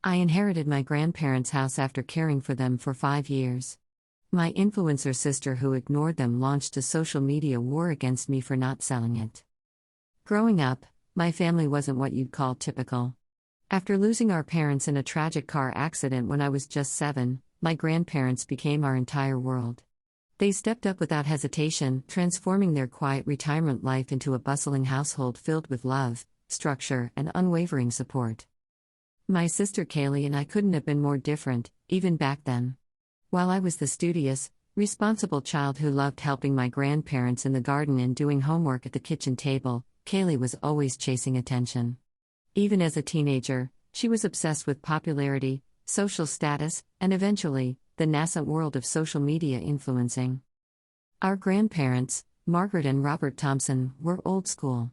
I inherited my grandparents' house after caring for them for 5 years. My influencer sister who ignored them launched a social media war against me for not selling it. Growing up, my family wasn't what you'd call typical. After losing our parents in a tragic car accident when I was just 7, my grandparents became our entire world. They stepped up without hesitation, transforming their quiet retirement life into a bustling household filled with love, structure, and unwavering support. My sister Qley and I couldn't have been more different, even back then. While I was the studious, responsible child who loved helping my grandparents in the garden and doing homework at the kitchen table, Qley was always chasing attention. Even as a teenager, she was obsessed with popularity, social status, and eventually, the nascent world of social media influencing. Our grandparents, Margaret and Robert Thompson, were old school.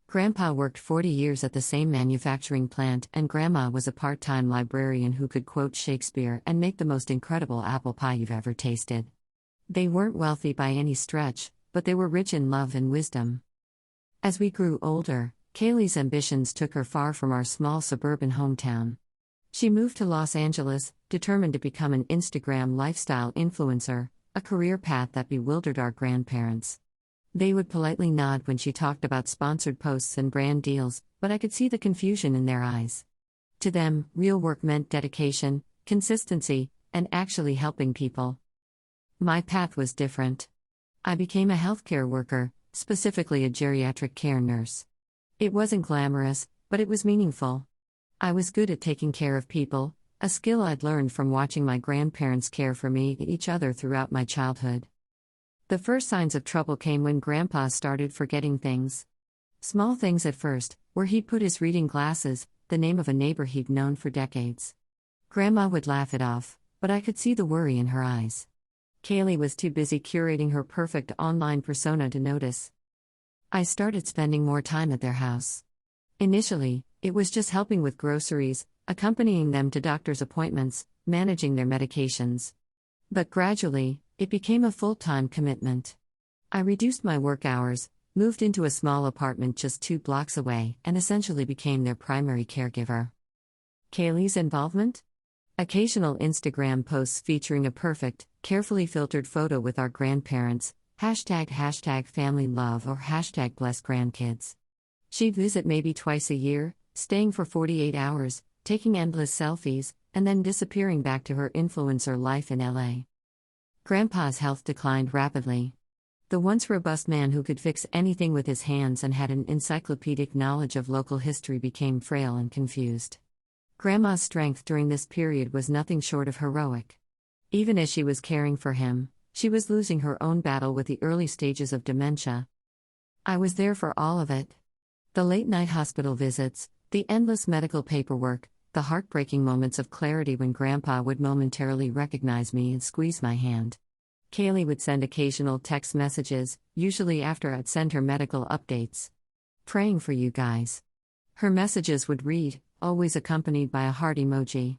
Grandpa worked 40 years at the same manufacturing plant, and Grandma was a part-time librarian who could quote Shakespeare and make the most incredible apple pie you've ever tasted. They weren't wealthy by any stretch, but they were rich in love and wisdom. As we grew older, Qley's ambitions took her far from our small suburban hometown. She moved to Los Angeles, determined to become an Instagram lifestyle influencer, a career path that bewildered our grandparents. They would politely nod when she talked about sponsored posts and brand deals, but I could see the confusion in their eyes. To them, real work meant dedication, consistency, and actually helping people. My path was different. I became a healthcare worker, specifically a geriatric care nurse. It wasn't glamorous, but it was meaningful. I was good at taking care of people, a skill I'd learned from watching my grandparents care for me and each other throughout my childhood. The first signs of trouble came when Grandpa started forgetting things. Small things at first, where he'd put his reading glasses, the name of a neighbor he'd known for decades. Grandma would laugh it off, but I could see the worry in her eyes. Qley was too busy curating her perfect online persona to notice. I started spending more time at their house. Initially, it was just helping with groceries, accompanying them to doctor's appointments, managing their medications. But gradually, it became a full-time commitment. I reduced my work hours, moved into a small apartment just 2 blocks away, and essentially became their primary caregiver. Qley's involvement? Occasional Instagram posts featuring a perfect, carefully filtered photo with our grandparents, hashtag family love or hashtag bless grandkids. She'd visit maybe twice a year, staying for 48 hours, taking endless selfies, and then disappearing back to her influencer life in LA. Grandpa's health declined rapidly. The once robust man who could fix anything with his hands and had an encyclopedic knowledge of local history became frail and confused. Grandma's strength during this period was nothing short of heroic. Even as she was caring for him, she was losing her own battle with the early stages of dementia. I was there for all of it. The late-night hospital visits, the endless medical paperwork, the heartbreaking moments of clarity when Grandpa would momentarily recognize me and squeeze my hand. Qley would send occasional text messages, usually after I'd send her medical updates. "Praying for you guys." Her messages would read, always accompanied by a heart emoji.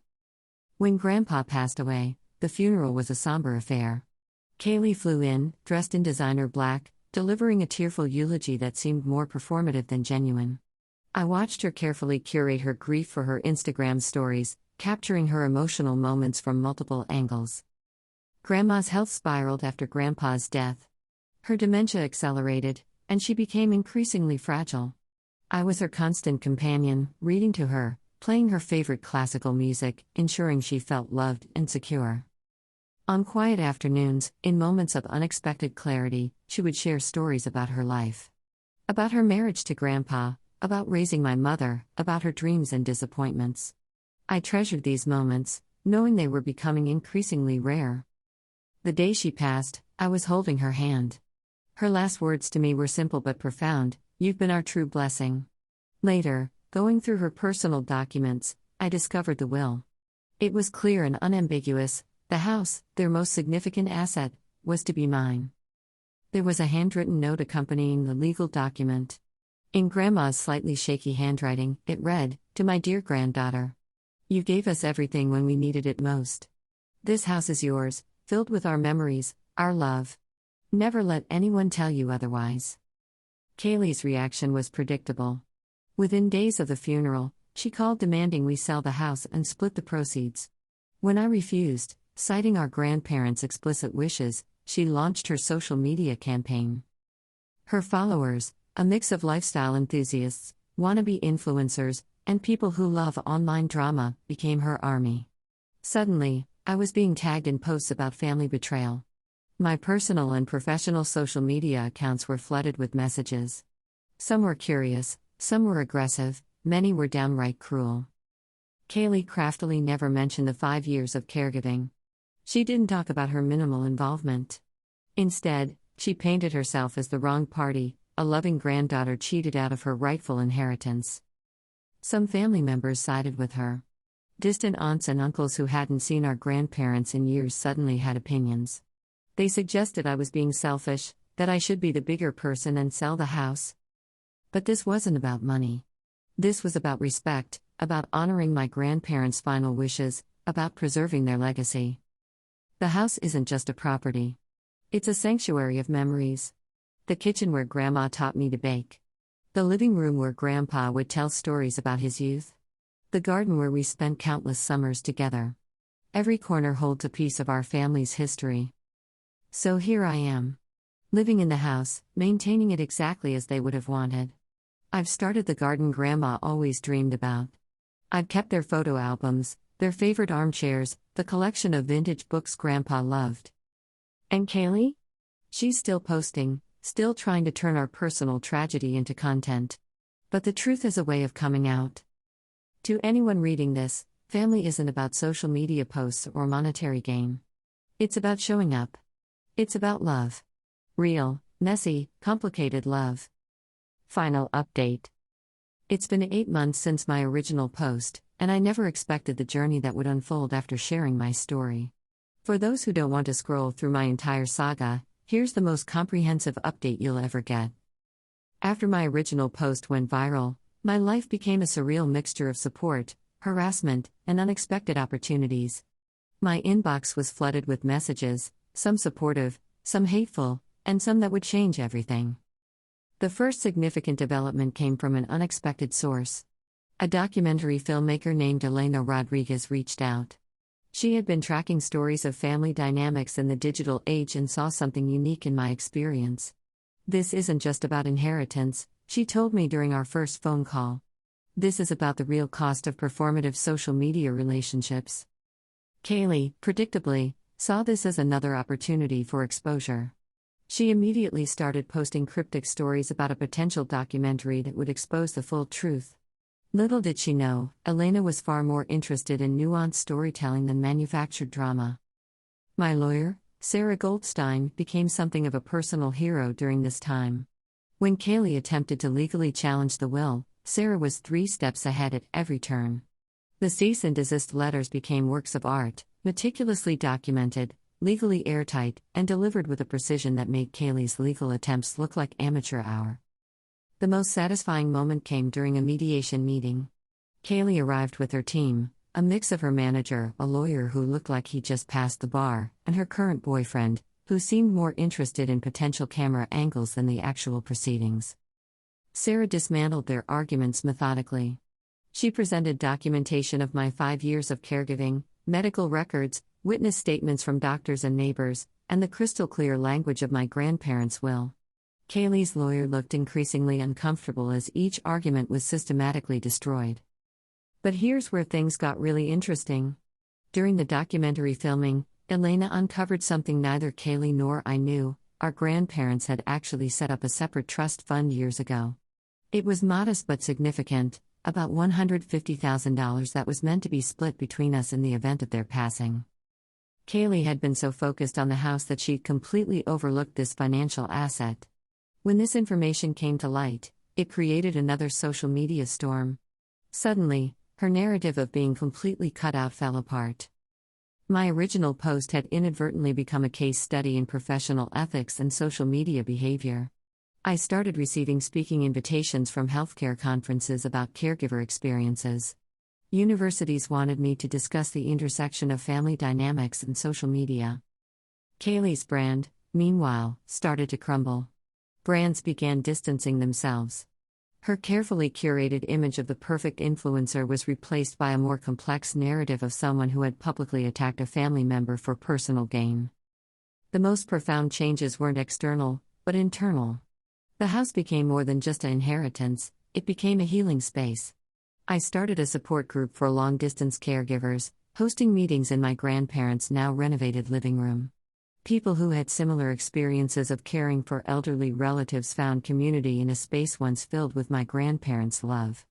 When Grandpa passed away, the funeral was a somber affair. Qley flew in, dressed in designer black, delivering a tearful eulogy that seemed more performative than genuine. I watched her carefully curate her grief for her Instagram stories, capturing her emotional moments from multiple angles. Grandma's health spiraled after Grandpa's death. Her dementia accelerated, and she became increasingly fragile. I was her constant companion, reading to her, playing her favorite classical music, ensuring she felt loved and secure. On quiet afternoons, in moments of unexpected clarity, she would share stories about her life. About her marriage to Grandpa, about raising my mother, about her dreams and disappointments. I treasured these moments, knowing they were becoming increasingly rare. The day she passed, I was holding her hand. Her last words to me were simple but profound: "You've been our true blessing." Later, going through her personal documents, I discovered the will. It was clear and unambiguous: the house, their most significant asset, was to be mine. There was a handwritten note accompanying the legal document. In Grandma's slightly shaky handwriting, it read, "To my dear granddaughter. You gave us everything when we needed it most. This house is yours, filled with our memories, our love. Never let anyone tell you otherwise." Qley's reaction was predictable. Within days of the funeral, She called demanding we sell the house and split the proceeds. When I refused, citing our grandparents' explicit wishes, she launched her social media campaign. Her followers, a mix of lifestyle enthusiasts, wannabe influencers, and people who love online drama, became her army. Suddenly, I was being tagged in posts about family betrayal. My personal and professional social media accounts were flooded with messages. Some were curious, some were aggressive, many were downright cruel. Qley craftily never mentioned the 5 years of caregiving. She didn't talk about her minimal involvement. Instead, she painted herself as the wrong party, a loving granddaughter cheated out of her rightful inheritance. Some family members sided with her. Distant aunts and uncles who hadn't seen our grandparents in years suddenly had opinions. They suggested I was being selfish, that I should be the bigger person and sell the house. But this wasn't about money. This was about respect, about honoring my grandparents' final wishes, about preserving their legacy. The house isn't just a property. It's a sanctuary of memories. The kitchen where Grandma taught me to bake. The living room where Grandpa would tell stories about his youth. The garden where we spent countless summers together. Every corner holds a piece of our family's history. So here I am. Living in the house, maintaining it exactly as they would have wanted. I've started the garden Grandma always dreamed about. I've kept their photo albums, their favorite armchairs, the collection of vintage books Grandpa loved. And Qley? She's still posting, still trying to turn our personal tragedy into content. But the truth is a way of coming out. To anyone reading this, family isn't about social media posts or monetary gain. It's about showing up. It's about love. Real, messy, complicated love. Final update. It's been 8 months since my original post, and I never expected the journey that would unfold after sharing my story. For those who don't want to scroll through my entire saga, here's the most comprehensive update you'll ever get. After my original post went viral, my life became a surreal mixture of support, harassment, and unexpected opportunities. My inbox was flooded with messages, some supportive, some hateful, and some that would change everything. The first significant development came from an unexpected source. A documentary filmmaker named Elena Rodriguez reached out. She had been tracking stories of family dynamics in the digital age and saw something unique in my experience. This isn't just about inheritance, she told me during our first phone call. This is about the real cost of performative social media relationships. Qley, predictably, saw this as another opportunity for exposure. She immediately started posting cryptic stories about a potential documentary that would expose the full truth. Little did she know, Elena was far more interested in nuanced storytelling than manufactured drama. My lawyer, Sarah Goldstein, became something of a personal hero during this time. When Qley attempted to legally challenge the will, Sarah was 3 steps ahead at every turn. The cease and desist letters became works of art, meticulously documented, legally airtight, and delivered with a precision that made Qley's legal attempts look like amateur hour. The most satisfying moment came during a mediation meeting. Qley arrived with her team, a mix of her manager, a lawyer who looked like he just passed the bar, and her current boyfriend, who seemed more interested in potential camera angles than the actual proceedings. Sarah dismantled their arguments methodically. She presented documentation of my 5 years of caregiving, medical records, witness statements from doctors and neighbors, and the crystal-clear language of my grandparents' will. Qley's lawyer looked increasingly uncomfortable as each argument was systematically destroyed. But here's where things got really interesting. During the documentary filming, Elena uncovered something neither Qley nor I knew. Our grandparents had actually set up a separate trust fund years ago. It was modest but significant, about $150,000 that was meant to be split between us in the event of their passing. Qley had been so focused on the house that she'd completely overlooked this financial asset. When this information came to light, it created another social media storm. Suddenly, her narrative of being completely cut out fell apart. My original post had inadvertently become a case study in professional ethics and social media behavior. I started receiving speaking invitations from healthcare conferences about caregiver experiences. Universities wanted me to discuss the intersection of family dynamics and social media. Qley's brand, meanwhile, started to crumble. Brands began distancing themselves. Her carefully curated image of the perfect influencer was replaced by a more complex narrative of someone who had publicly attacked a family member for personal gain. The most profound changes weren't external, but internal. The house became more than just an inheritance, it became a healing space. I started a support group for long-distance caregivers, hosting meetings in my grandparents' now renovated living room. People who had similar experiences of caring for elderly relatives found community in a space once filled with my grandparents' love.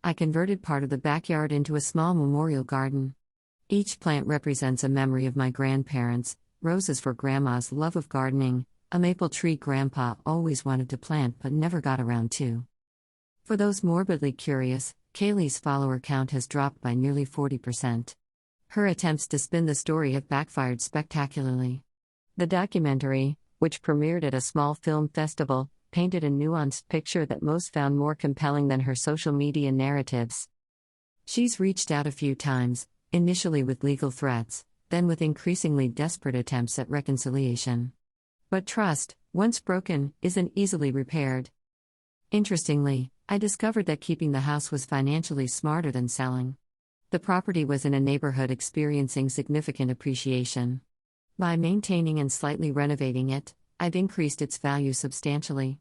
I converted part of the backyard into a small memorial garden. Each plant represents a memory of my grandparents: roses for Grandma's love of gardening, a maple tree Grandpa always wanted to plant but never got around to. For those morbidly curious, Qley's follower count has dropped by nearly 40%. Her attempts to spin the story have backfired spectacularly. The documentary, which premiered at a small film festival, painted a nuanced picture that most found more compelling than her social media narratives. She's reached out a few times, initially with legal threats, then with increasingly desperate attempts at reconciliation. But trust, once broken, isn't easily repaired. Interestingly, I discovered that keeping the house was financially smarter than selling. The property was in a neighborhood experiencing significant appreciation. By maintaining and slightly renovating it, I've increased its value substantially.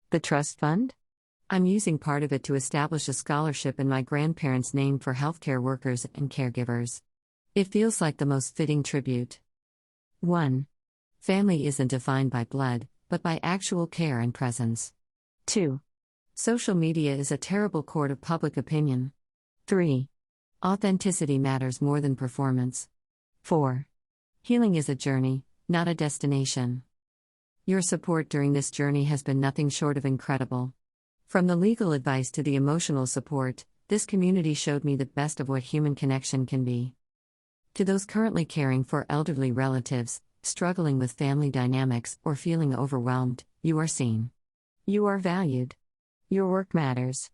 The trust fund? I'm using part of it to establish a scholarship in my grandparents' name for healthcare workers and caregivers. It feels like the most fitting tribute. 1. Family isn't defined by blood, but by actual care and presence. 2. Social media is a terrible court of public opinion. 3. Authenticity matters more than performance. 4. Healing is a journey, not a destination. Your support during this journey has been nothing short of incredible. From the legal advice to the emotional support, this community showed me the best of what human connection can be. To those currently caring for elderly relatives, struggling with family dynamics, or feeling overwhelmed, you are seen. You are valued. Your work matters.